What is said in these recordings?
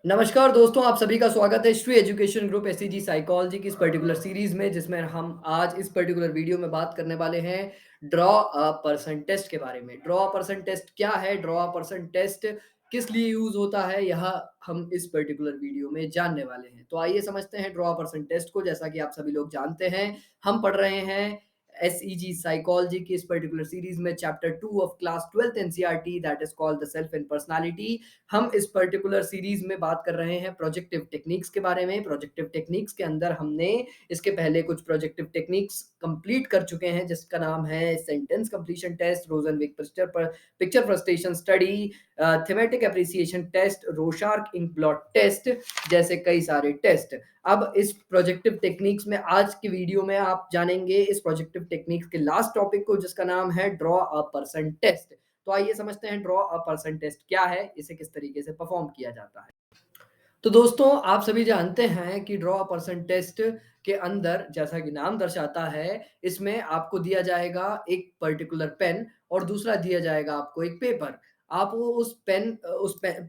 नमस्कार दोस्तों, आप सभी का स्वागत है Shri education group SCG psychology की इस पर्टिकुलर सीरीज में, जिसमें हम आज इस पर्टिकुलर वीडियो में बात करने वाले हैं ड्रॉ अ पर्सन टेस्ट के बारे में। ड्रॉ अ पर्सन टेस्ट क्या है? ड्रॉ अ पर्सन टेस्ट किस लिए यूज होता है? यह हम इस पर्टिकुलर वीडियो में जानने वाले हैं। तो आइए समझते हैं ड्रॉ अ पर्सन टेस्ट को। जैसा कि आप सभी लोग जानते हैं, हम पढ़ रहे हैं एसईजी साइकोलॉजी की इस पर्टिकुलर सीरीज में chapter 2 of class 12th NCERT, that is called the self and personality. हम इस पर्टिकुलर सीरीज में बात कर रहे हैं प्रोजेक्टिव टेक्निक्स के बारे में। प्रोजेक्टिव टेक्निक्स के अंदर हमने इसके पहले कुछ प्रोजेक्टिव टेक्निक्स कंप्लीट कर चुके हैं, जिसका नाम है sentence completion test, Rosenzweig picture frustration study, thematic appreciation test, Rorschach ink blot test, जैसे कई सारे टेस्ट। अब इस प्रोजेक्टिव टेक्निक्स में आज की वीडियो में आप जानेंगे इस प्रोजेक्टिव टेक्निक्स के लास्ट टॉपिक को, जिसका नाम है ड्रॉ अ पर्सन टेस्ट। तो आइए समझते हैं ड्रॉ अ पर्सन टेस्ट क्या है, इसे किस तरीके से परफॉर्म किया जाता है। तो दोस्तों, आप सभी जानते हैं कि ड्रॉ अ पर्सन टेस्ट के अंदर, जैसा कि नाम दर्शाता है, इसमें आपको दिया जाएगा एक पर्टिकुलर पेन और दूसरा दिया जाएगा आपको एक पेपर। आप वो पेन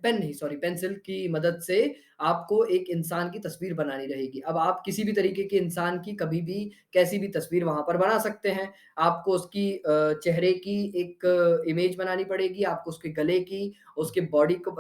नहीं, सॉरी, पेंसिल की मदद से आपको एक इंसान की तस्वीर बनानी रहेगी। अब आप किसी भी तरीके के इंसान की कभी भी कैसी भी तस्वीर वहां पर बना सकते हैं। आपको उसकी चेहरे की एक इमेज बनानी पड़ेगी, आपको उसके गले की, उसके बॉडी को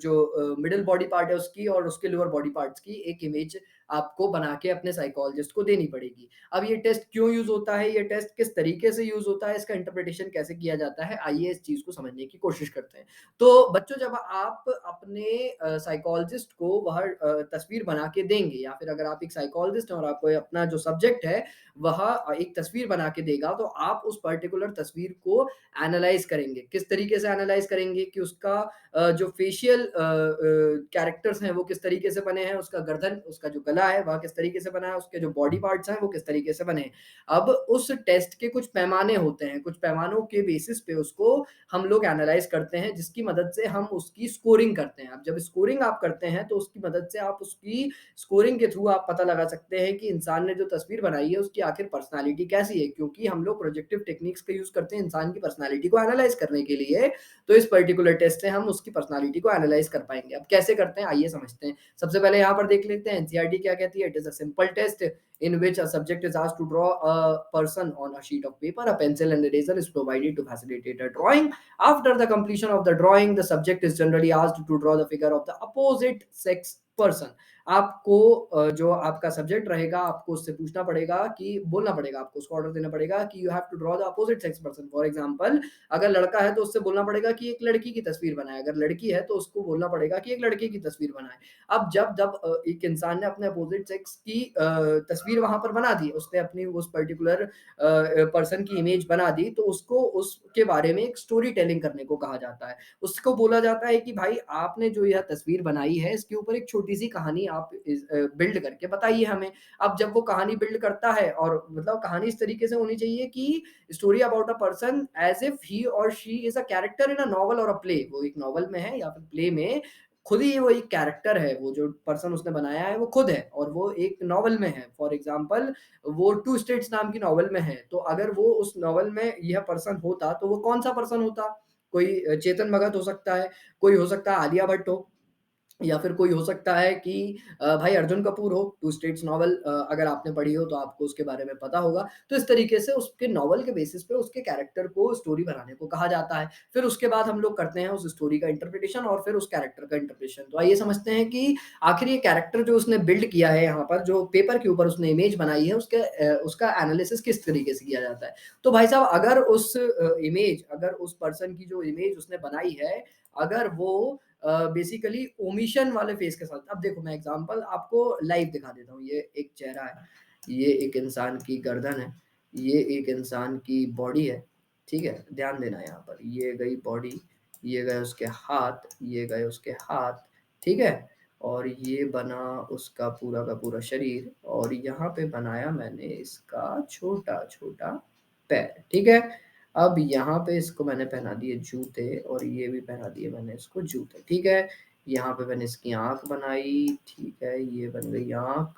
जो मिडल बॉडी पार्ट है उसकी और उसके लोअर बॉडी पार्ट्स की एक इमेज आपको बना के अपने साइकोलॉजिस्ट को देनी पड़ेगी। अब ये टेस्ट क्यों यूज होता है, ये टेस्ट किस तरीके से यूज होता है, इसका इंटरप्रिटेशन कैसे किया जाता है, आइए इस चीज को समझने की कोशिश करते हैं। तो बच्चों, जब आप अपने साइकोलॉजिस्ट को वह तस्वीर बना के देंगे, या फिर अगर आप एक साइकोलॉजिस्ट हैं और आपको अपना जो सब्जेक्ट है वह एक तस्वीर बना के देगा, तो आप उस पर्टिकुलर तस्वीर को एनालाइज करेंगे। किस तरीके से एनालाइज करेंगे कि उसका जो फेशियल कैरेक्टर्स हैं वो किस तरीके से बने हैं, उसका गर्दन, उसका जो गला है वह किस तरीके से बना है, उसके जो बॉडी पार्ट्स हैं वो किस तरीके से बने हैं। अब उस टेस्ट के कुछ पैमाने होते हैं, कुछ पैमानों के बेसिस पे उसको हम लोग एनालाइज करते हैं, जिसकी मदद से हम उसकी स्कोरिंग करते हैं। अब जब स्कोरिंग आप करते हैं तो उसकी मदद से आप उसकी स्कोरिंग के थ्रू आप पता लगा सकते हैं कि इंसान ने जो तस्वीर बनाई है उसकी आखिर पर्सनालिटी कैसी है, क्योंकि हम लोग प्रोजेक्टिव टेक्निक्स का यूज करते हैं इंसान की पर्सनालिटी को एनालाइज करने के लिए। तो इस पर्टिकुलर टेस्ट से हम उसकी पर्सनालिटी को एनालाइज कर पाएंगे। अब कैसे करते हैं, आइए समझते हैं। सबसे पहले यहाँ पर देख लेते हैं एनसीईआरटी क्या कहती है। It is a simple test in which a subject is asked to draw a person on a sheet of paper. A pencil and eraser is provided to facilitate a drawing. After the completion of the drawing, the subject is generally asked to draw the figure of the opposite sex person. आपको जो आपका subject रहेगा, आपको उससे पूछना पड़ेगा कि बोलना पड़ेगा, आपको उसको ऑर्डर देना पड़ेगा कि you have to draw the opposite sex person. For example, अगर लड़का है तो उससे बोलना पड़ेगा कि एक लड़की की तस्वीर बनाए, अगर लड़की है तो उसको बोलना पड़ेगा कि एक लड़के की तस्वीर बनाए। अब जब जब एक इंसान ने अपने अपोजिट सेक्स की तस्वीर वहां पर बना दी, उसने अपनी उस पर्टिकुलर पर्सन की इमेज बना दी, तो उसको उसके बारे में एक स्टोरी टेलिंग करने को कहा जाता है। उसको बोला जाता है कि भाई, आपने जो यह तस्वीर बनाई है इसके ऊपर एक छोटी सी कहानी आप बिल्ड करके बताइए हमें। अब जब वो कहानी बिल्ड करता है, और मतलब कहानी इस तरीके से होनी चाहिए कि story about a person as if he और she is a character in a novel और अ प्ले। वो एक नॉवल में है या फिर प्ले में, खुद ही वो एक कैरेक्टर है, वो जो पर्सन उसने बनाया है वो खुद है और वो एक नॉवल में है। फॉर एग्जांपल, वो टू स्टेट्स नाम की नॉवल में है, तो अगर वो उस नॉवल में यह पर्सन होता तो वो कौन सा पर्सन होता? कोई चेतन भगत हो सकता है, कोई हो सकता है आलिया भट्ट हो, या फिर कोई हो सकता है कि भाई अर्जुन कपूर हो। टू स्टेट्स नॉवल अगर आपने पढ़ी हो तो आपको उसके बारे में पता होगा। तो इस तरीके से उसके नॉवल के बेसिस पे उसके कैरेक्टर को स्टोरी बनाने को कहा जाता है। फिर उसके बाद हम लोग करते हैं उस स्टोरी का इंटरप्रिटेशन और फिर उस कैरेक्टर का इंटरप्रिटेशन। तो आइए समझते हैं कि आखिर ये कैरेक्टर जो उसने बिल्ड किया है, यहाँ पर जो पेपर के ऊपर उसने इमेज बनाई है, उसका एनालिसिस किस तरीके से किया जाता है। तो भाई साहब, अगर उस पर्सन की जो इमेज उसने बनाई है, अगर वो बेसिकली ओमिशन वाले फेस के साथ, अब देखो मैं एग्जांपल आपको लाइव दिखा देता हूँ। ये एक चेहरा है, ये एक इंसान की गर्दन है, ये एक इंसान की बॉडी है। ठीक है, ध्यान देना यहाँ पर, ये गई बॉडी, ये गए उसके हाथ, ये गए उसके हाथ। ठीक है, और ये बना उसका पूरा का पूरा शरीर, और यहाँ पे बनाया मैंने इसका छोटा छोटा पैर। ठीक है, अब यहाँ पे इसको मैंने पहना दिए जूते, और ये भी पहना दिए मैंने इसको जूते। ठीक है, यहाँ पे मैंने इसकी आँख बनाई। ठीक है, ये बन गई आँख,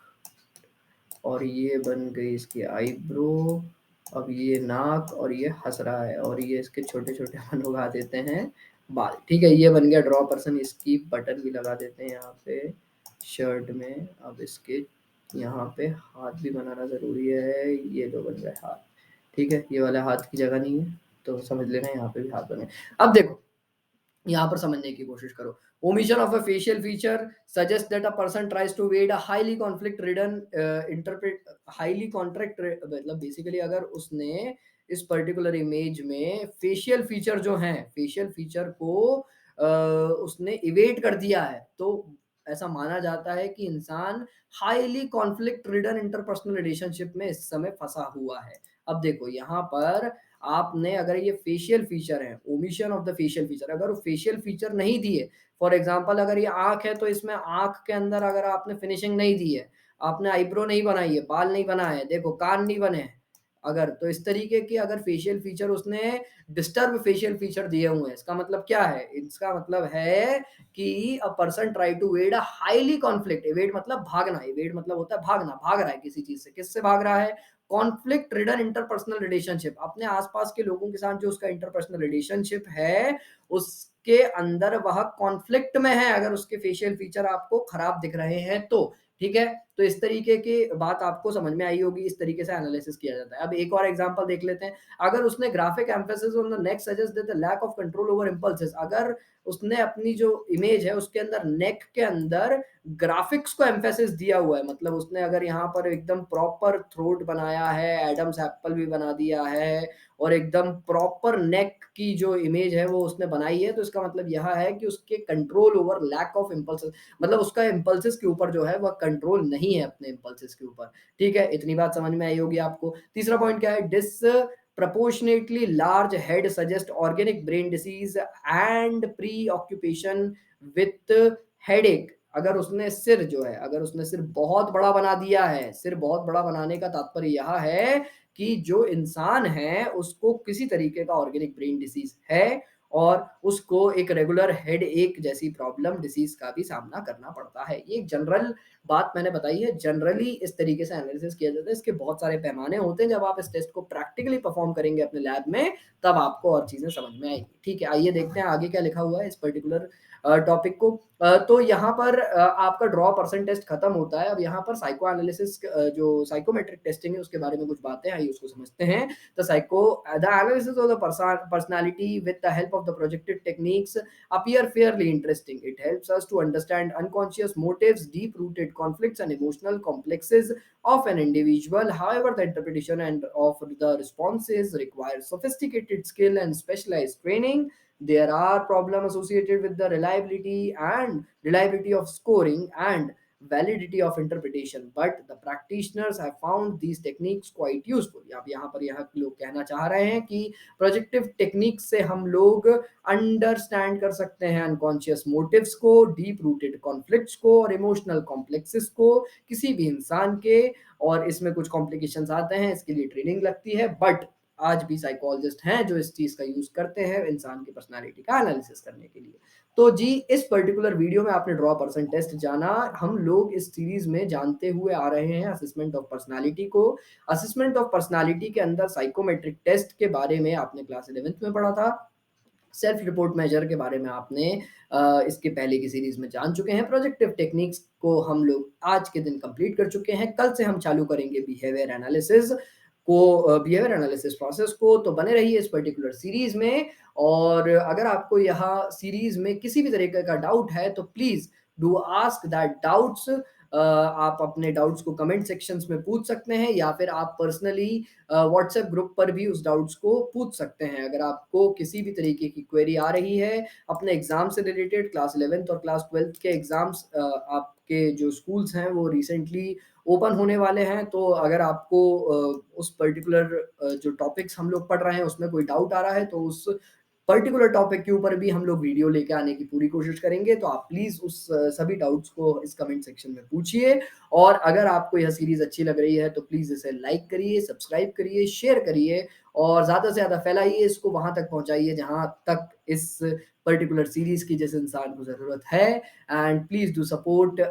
और ये बन गई इसकी आईब्रो। अब ये नाक, और ये हँस रहा है, और ये इसके छोटे-छोटे अपन उगा देते हैं बाल। ठीक है, ये बन गया ड्रॉ पर्सन। इसकी बटन भी लगा देते हैं यहाँ पे शर्ट में। अब इसके यहाँ पे हाथ भी बनाना ज़रूरी है। ये जो बन गए हाथ, ठीक है, ये वाला हाथ की जगह नहीं है तो समझ लेना यहाँ पे भी हाथ बने। अब देखो, यहाँ पर समझने की कोशिश करो। Omission of a facial feature suggest that a person tries to avoid a highly conflict ridden interpret highly contract, मतलब बेसिकली अगर उसने इस पर्टिकुलर इमेज में फेशियल फीचर जो हैं, फेशियल फीचर को उसने इवेट कर दिया है, तो ऐसा माना जाता है कि इंसान highly conflict ridden interpersonal relationship में इस समय फंसा हुआ है। अब देखो यहाँ पर आपने अगर ये फेशियल फीचर है, omission of the facial feature, अगर वो फेशियल फीचर नहीं दिए, फॉर एग्जांपल अगर ये आंख है तो इसमें आंख के अंदर अगर आपने फिनिशिंग नहीं दी है, आपने आईब्रो नहीं बनाई है, बाल नहीं बनाए हैं, देखो कान नहीं बने हैं, अगर तो इस तरीके की अगर फेशियल फीचर उसने डिस्टर्ब फेशियल फीचर दिए हुए हैं, इसका मतलब क्या है? इसका मतलब है कि a person try to avoid a highly conflict, avoid मतलब भागना, एवेड मतलब होता है भागना, भाग रहा है किसी चीज से। किससे भाग रहा है? कॉन्फ्लिक्ट रिडन इंटरपर्सनल रिलेशनशिप, अपने आसपास के लोगों के साथ जो उसका इंटरपर्सनल रिलेशनशिप है उसके अंदर वह कॉन्फ्लिक्ट में है, अगर उसके फेशियल फीचर आपको खराब दिख रहे हैं तो। ठीक है, तो इस तरीके की बात आपको समझ में आई होगी, इस तरीके से एनालिसिस किया जाता है। अब एक और एग्जांपल देख लेते हैं। अगर उसने graphic emphasis on the neck suggest that the lack of control over impulses, अगर उसने अपनी जो इमेज है उसके अंदर नेक के अंदर ग्राफिक्स को एम्फेसिस दिया हुआ है, मतलब उसने अगर यहाँ पर एकदम प्रॉपर थ्रोट बनाया है, एडम्स एप्पल भी बना दिया है और एकदम प्रॉपर नेक की जो इमेज है वो उसने बनाई है, तो इसका मतलब यह है कि उसके control over lack of impulses, मतलब उसका इम्पल्सेस के ऊपर जो है वह कंट्रोल नहीं है अपने इम्पल्सेस के ऊपर। ठीक है, इतनी बात समझ में आई होगी आपको। तीसरा पॉइंट क्या है? Dis proportionately large head suggest organic brain disease and preoccupation with headache। अगर उसने सिर जो है, अगर उसने सिर बहुत बड़ा बना दिया है, सिर बहुत बड़ा बनाने का तात्पर्य यह है कि जो इंसान है उसको किसी तरीके का ऑर्गेनिक ब्रेन डिसीज है और उसको एक रेगुलर हेड एक जैसी प्रॉब्लम डिसीज का भी सामना करना पड़ता है। ये एक जनरल बात मैंने बताई है, जनरली इस तरीके से एनालिसिस किया जाता है। इसके बहुत सारे पैमाने होते हैं, जब आप इस टेस्ट को प्रैक्टिकली परफॉर्म करेंगे अपने लैब में तब आपको और चीजें समझ में आएंगी। ठीक है, आइए देखते हैं आगे क्या लिखा हुआ है इस पर्टिकुलर टॉपिक को। तो यहाँ पर आपका ड्रॉ पर्सन टेस्ट खत्म होता है। अब यहाँ पर साइको एनालिसिस जो साइकोमेट्रिक टेस्टिंग है उसके बारे में कुछ बातें आइए उसको समझते हैं। the analysis of the personality with the help of the projected techniques appear fairly interesting. It helps us to understand unconscious motives, deep rooted conflicts, and emotional complexes of an individual. However, the interpretation and of the responses requires sophisticated skill and specialized training. There are problems associated with the reliability of scoring and validity of interpretation, but the practitioners have found these techniques quite useful। अब यहाँ पर यह लोग कहना चाह रहे हैं कि प्रोजेक्टिव टेक्निक से हम लोग अंडरस्टैंड कर सकते हैं अनकॉन्शियस मोटिव्स को, डीप रूटेड कॉन्फ्लिक्ट्स को और इमोशनल कॉम्प्लेक्सेस को किसी भी इंसान के, और इसमें कुछ कॉम्प्लिकेशंस आते हैं, इसके लिए ट्रेनिंग लगती है, बट आज भी साइकोलॉजिस्ट हैं जो इस चीज का यूज करते हैं इंसान की पर्सनालिटी का एनालिसिस करने के लिए। तो जी, इस पर्टिकुलर वीडियो में आपने ड्रॉ पर्सन टेस्ट जाना। हम लोग इस सीरीज में जानते हुए आ रहे हैं असेसमेंट ऑफ पर्सनालिटी को। असेसमेंट ऑफ पर्सनालिटी के अंदर साइकोमेट्रिक टेस्ट के बारे में आपने क्लास 11th में पढ़ा था। सेल्फ रिपोर्ट मेजर के बारे में आपने इसके पहले की सीरीज में जान चुके हैं। प्रोजेक्टिव टेक्निक्स को हम लोग आज के दिन कंप्लीट कर चुके हैं। कल से हम चालू करेंगे बिहेवियर एनालिसिस प्रोसेस को। तो बने रहिए इस पर्टिकुलर सीरीज में। और अगर आपको यहाँ सीरीज में किसी भी तरीके का डाउट है तो please do ask that doubts. आप अपने डाउट्स को कमेंट सेक्शंस में पूछ सकते हैं या फिर आप पर्सनली व्हाट्सएप ग्रुप पर भी उस डाउट्स को पूछ सकते हैं। अगर आपको किसी भी तरीके की क्वेरी आ रही है अपने एग्जाम से रिलेटेड, क्लास 11th और क्लास 12th के एग्जाम्स आपके जो स्कूल्स हैं वो रिसेंटली ओपन होने वाले हैं, तो अगर आपको उस पर्टिकुलर जो टॉपिक्स हम लोग पढ़ रहे हैं उसमें कोई डाउट आ रहा है तो उस पर्टिकुलर टॉपिक के ऊपर भी हम लोग वीडियो लेके आने की पूरी कोशिश करेंगे। तो आप प्लीज उस सभी डाउट्स को इस कमेंट सेक्शन में पूछिए। और अगर आपको यह सीरीज अच्छी लग रही है तो प्लीज इसे लाइक करिए, सब्सक्राइब करिए, शेयर करिए और ज्यादा से ज्यादा फैलाइए, इसको वहां तक पहुंचाइए जहां तक इस पर्टिकुलर सीरीज की जिस इंसान को जरूरत है। And please do support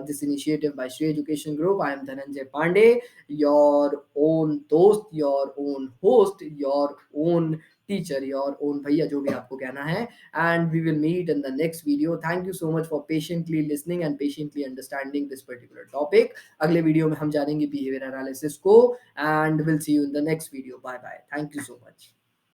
this initiative by Shri education group. I am Dhananjay Pandey, your own dost, your own host, your own teacher, your own bhaiya, जो भी आपको कहना है। And we will meet in the next video. Thank you so much for patiently listening and patiently understanding this particular topic. अगले video में हम जानेंगे behaviour analysis को, and will see you in the next video. Bye bye, thank you so much.